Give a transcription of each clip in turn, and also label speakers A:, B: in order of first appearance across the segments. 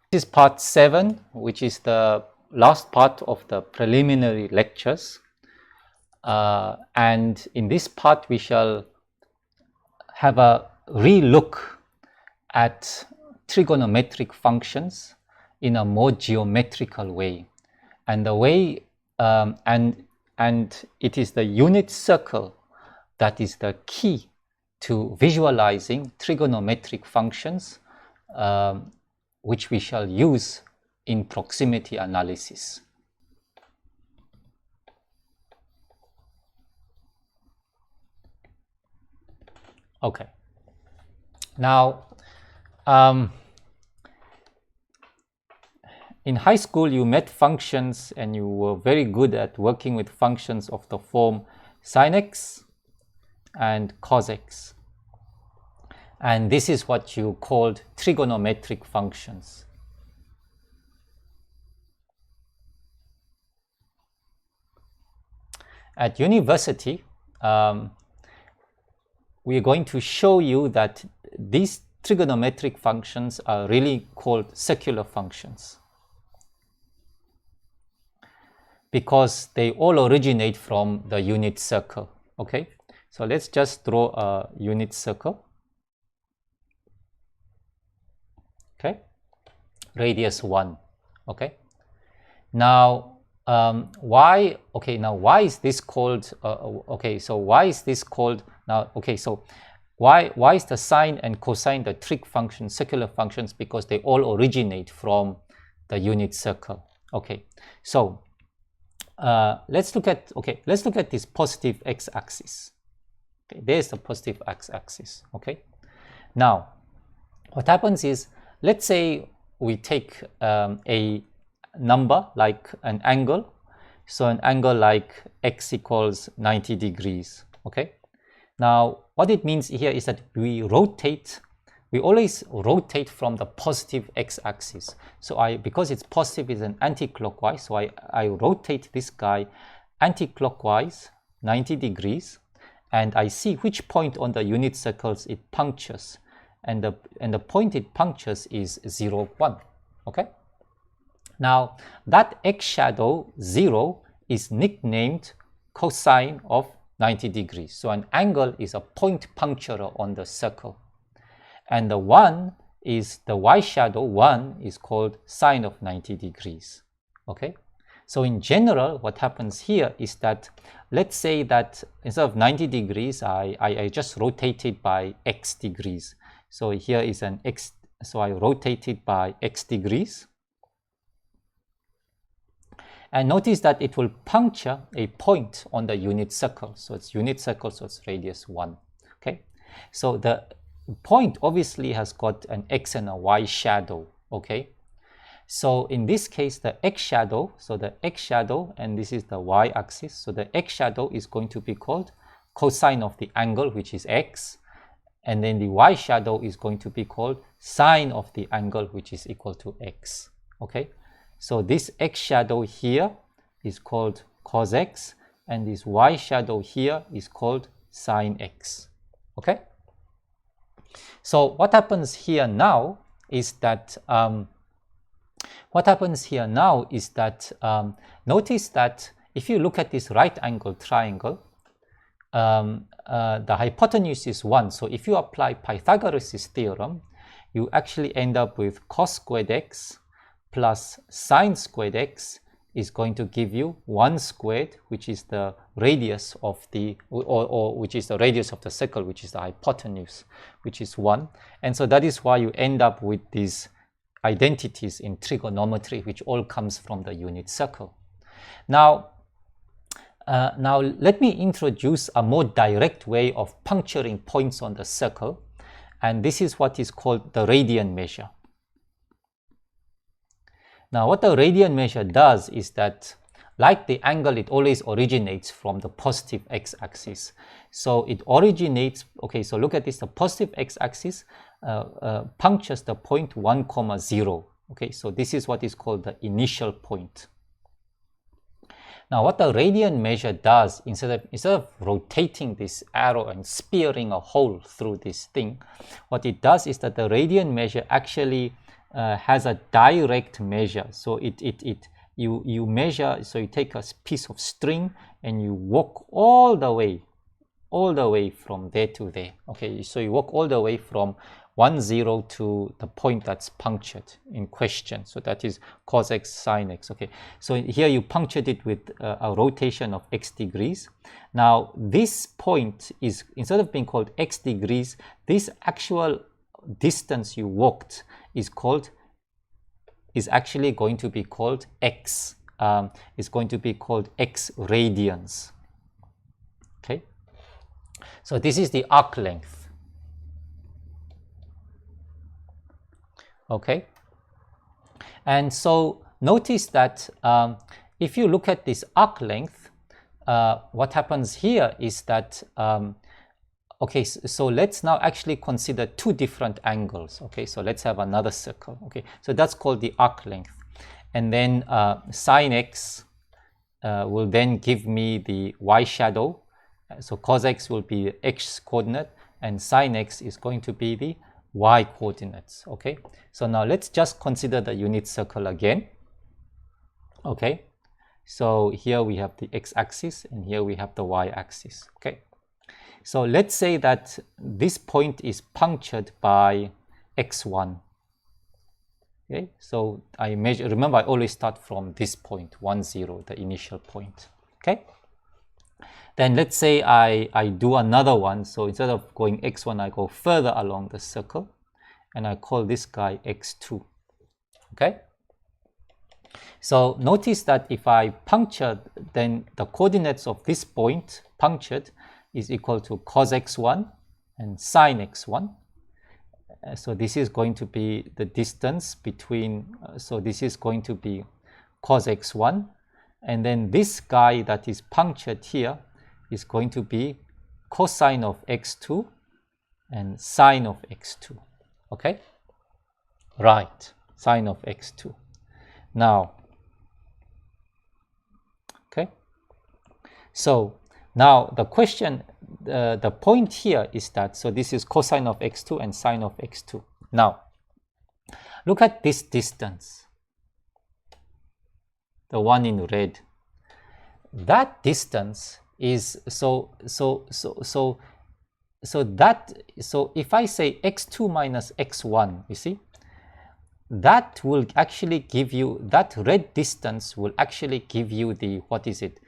A: This is part 7, which is the last part of the preliminary lectures. And in this part, we shall have a re-look at trigonometric functions in a more geometrical way. And the way, and it is the unit circle that is the key to visualizing trigonometric functions, which we shall use in proximity analysis. Okay. Now, in high school, you met functions and you were very good at working with functions of the form sine x and cos x. And this is what you called trigonometric functions. At university, we are going to show you that these trigonometric functions are really called circular functions, because they all originate from the unit circle. Okay, so let's just draw a unit circle. Okay, radius 1. Okay, now why is this called why is this called why is the sine and cosine the trig function, circular functions? Because they all originate from the unit circle. Okay, so let's look at this positive x-axis. Okay, there's the positive x-axis. Okay, now what happens is, let's say we take a number like an angle. So an angle like x equals 90 degrees. Okay, now what it means here is that we always rotate from the positive x-axis. So because it's positive, is an anti-clockwise, so I rotate this guy anti-clockwise 90 degrees, and I see which point on the unit circles it punctures, and the point it punctures is 0, 1. Okay, now that x shadow 0 is nicknamed cosine of 90 degrees. So an angle is a point puncturer on the circle, and the 1 is the y shadow 1 is called sine of 90 degrees. Okay, so in general, what happens here is that, let's say that instead of 90 degrees, I just rotate it by x degrees. So here is an x, so I rotate it by x degrees. And notice that it will puncture a point on the unit circle. So it's unit circle, so it's radius 1. Okay, so the point obviously has got an x and a y shadow. Okay, so in this case, the x shadow, and this is the y axis. So the x shadow is going to be called cosine of the angle, which is x. And then the y shadow is going to be called sine of the angle, which is equal to x. Okay, so this x shadow here is called cos x, and this y shadow here is called sine x. Okay, so what happens here now is that notice that if you look at this right angle triangle, the hypotenuse is 1. So if you apply Pythagoras' theorem, you actually end up with cos squared x plus sine squared x is going to give you 1 squared, which is the radius of the, which is the radius of the circle, which is the hypotenuse, which is 1. And so that is why you end up with these identities in trigonometry, which all comes from the unit circle. Now let me introduce a more direct way of puncturing points on the circle, and this is what is called the radian measure. Now what the radian measure does is that, like the angle, it always originates from the positive x-axis. So it originates, okay, so look at this, the positive x-axis punctures the point 1, 0. Okay, so this is what is called the initial point. Now what the radian measure does, instead of rotating this arrow and spearing a hole through this thing, what it does is that the radian measure actually has a direct measure. So you measure, so you take a piece of string and you walk all the way from there to there. Okay, so you walk all the way from 1, 0 to the point that's punctured in question. So that is cos x, sine x. Okay, so here you punctured it with a rotation of x degrees. Now this point is, instead of being called x degrees, this actual distance you walked is actually going to be called x. Is going to be called x radians. Okay, so this is the arc length. Okay, and so notice that if you look at this arc length, what happens here is that okay, so let's now actually consider two different angles. Okay, so let's have another circle. Okay, so that's called the arc length, and then sine x will then give me the y shadow. So cos x will be x coordinate, and sine x is going to be the y coordinates. Okay, so now let's just consider the unit circle again. Okay, so here we have the x-axis and here we have the y-axis. Okay, so let's say that this point is punctured by x1. Okay, so I measure, remember I always start from this point, 1, 0, the initial point. Okay, then let's say I do another one. So instead of going x1, I go further along the circle and I call this guy x2. Okay, so notice that if I puncture, then the coordinates of this point punctured is equal to cos x1 and sine x1. So this is going to be the distance between, so this is going to be cos x1, and then this guy that is punctured here is going to be cosine of x2 and sine of x2. Okay, right, sine of x2. Now, okay, so now the question, the point here is that, so this is cosine of x2 and sine of x2. Now, look at this distance, the one in red. That distance is so if I say x2 minus x1, you see, that will actually give you, that red distance will actually give you the, what is it,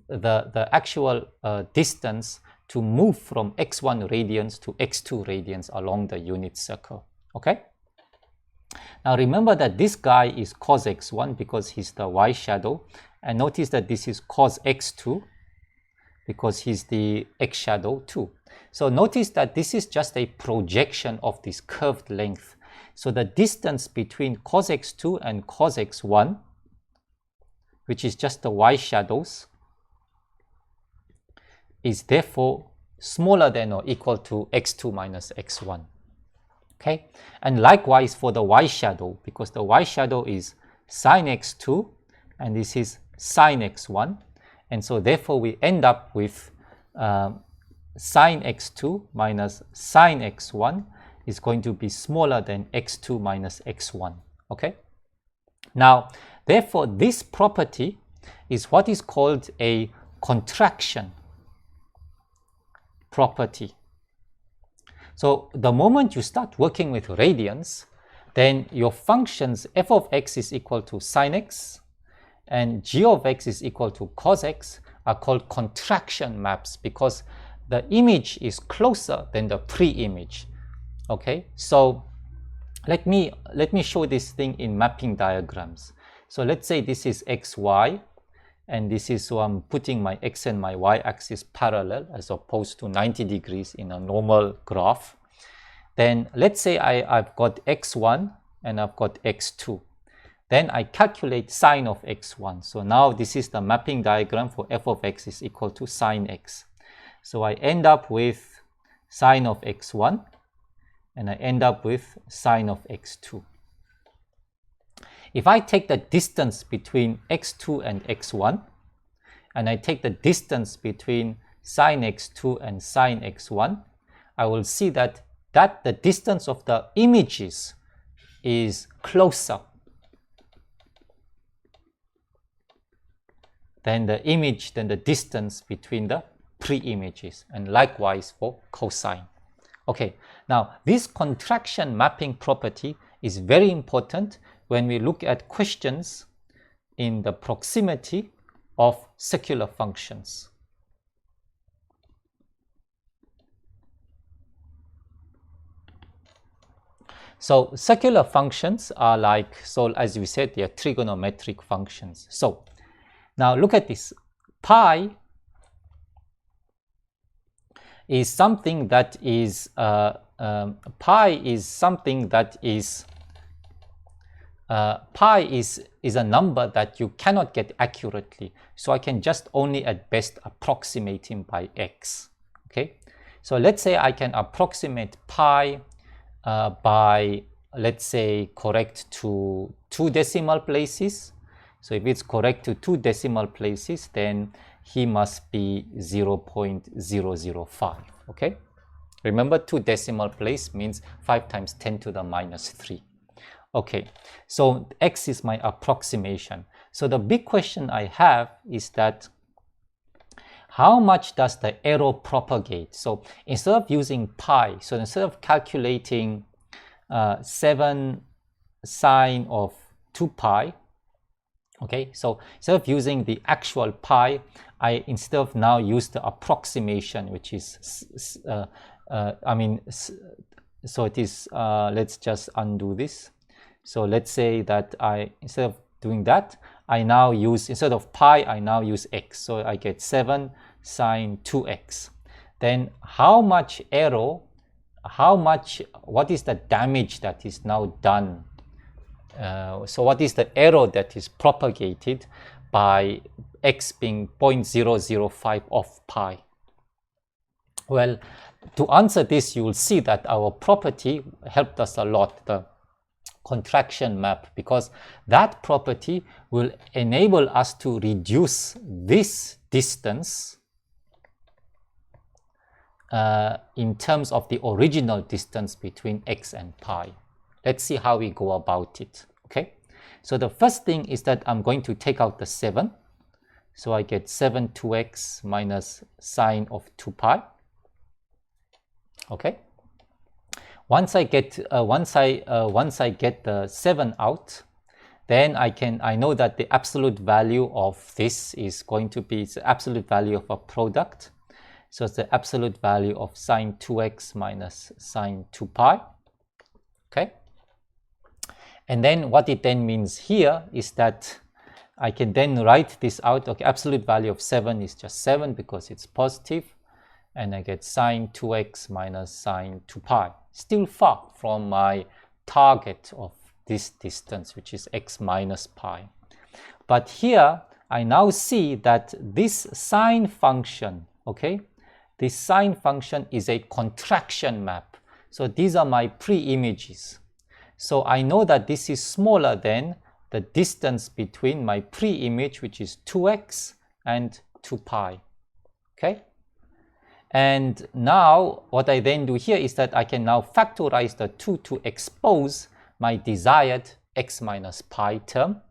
A: the actual distance to move from x1 radians to x2 radians along the unit circle. Okay, now remember that this guy is cos x1 because he's the y shadow, and notice that this is cos x2 because he's the x shadow too. So notice that this is just a projection of this curved length. So the distance between cos x2 and cos x1, which is just the y shadows, is therefore smaller than or equal to x2 minus x1. Okay, and likewise for the y shadow, because the y shadow is sine x2 and this is sine x1, and so therefore we end up with sine x2 minus sine x1 is going to be smaller than x2 minus x1. Okay, now therefore this property is what is called a contraction property. So the moment you start working with radians, then your functions f of x is equal to sine x and g of x is equal to cos x are called contraction maps because the image is closer than the pre-image. Okay, so let me show this thing in mapping diagrams. So let's say this is xy, and this is, so I'm putting my x and my y axis parallel as opposed to 90 degrees in a normal graph. Then let's say I've got x1 and I've got x2. Then I calculate sine of x1. So now this is the mapping diagram for f of x is equal to sine x. So I end up with sine of x1 and I end up with sine of x2. If I take the distance between x2 and x1 and I take the distance between sine x2 and sine x1, I will see that the distance of the images is closer than the distance between the pre-images, and likewise for cosine. Okay, now this contraction mapping property is very important when we look at questions in the proximity of circular functions. So circular functions are like, so as we said, they are trigonometric functions. So now look at this. Pi is something that is pi is a number that you cannot get accurately. So I can just only at best approximate him by x. Okay. So let's say I can approximate pi by, let's say, correct to 2 decimal places. So if it's correct to 2 decimal places, then he must be 0.005. Okay. Remember, 2 decimal place means 5 times 10 to the minus 3. Okay, so x is my approximation. So the big question I have is that how much does the error propagate? So instead of using pi, so instead of calculating 7 sine of 2 pi, okay, so instead of using the actual pi, I instead of now use the approximation, which is, so it is, let's just undo this. So let's say that instead of doing that, I now use, instead of pi, I now use x. So I get 7 sine 2x. Then how much error, what is the damage that is now done? So what is the error that is propagated by x being 0.005 of pi? Well, to answer this, you will see that our property helped us a lot, the contraction map, because that property will enable us to reduce this distance in terms of the original distance between x and pi. Let's see how we go about it. Okay, so the first thing is that I'm going to take out the 7. So I get 7 2x minus sine of 2 pi. Okay. Once I get the 7 out, then I know that the absolute value of this is going to be the absolute value of a product. So it's the absolute value of sine 2x minus sine 2 pi. Okay. And then what it then means here is that I can then write this out. Okay, absolute value of 7 is just 7 because it's positive. And I get sine 2x minus sine 2 pi. Still far from my target of this distance, which is x minus pi. But here, I now see that this sine function, okay, this sine function is a contraction map. So these are my pre-images. So I know that this is smaller than the distance between my pre-image, which is 2x and 2 pi, okay? And now what I then do here is that I can now factorize the 2 to expose my desired x minus pi term.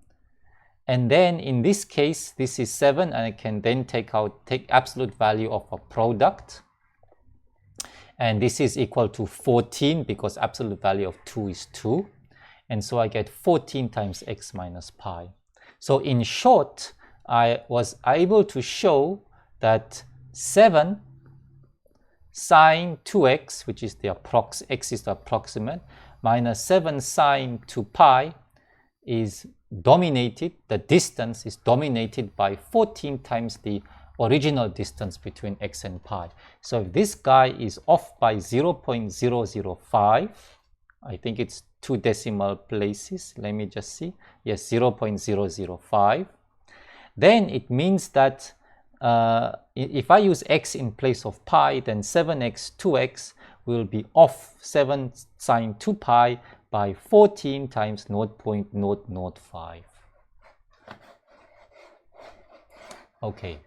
A: And then in this case, this is 7, and I can then take absolute value of a product. And this is equal to 14 because absolute value of 2 is 2. And so I get 14 times x minus pi. So in short, I was able to show that 7 sine 2x, which is the x is the approximate, minus 7 sine 2 pi is dominated, the distance is dominated by 14 times the original distance between x and pi. So if this guy is off by 0.005, I think it's 2 decimal places, let me just see, yes, 0.005, then it means that if I use x in place of pi, then 7x 2x will be off 7 sine 2 pi by 14 times 0.005. Okay.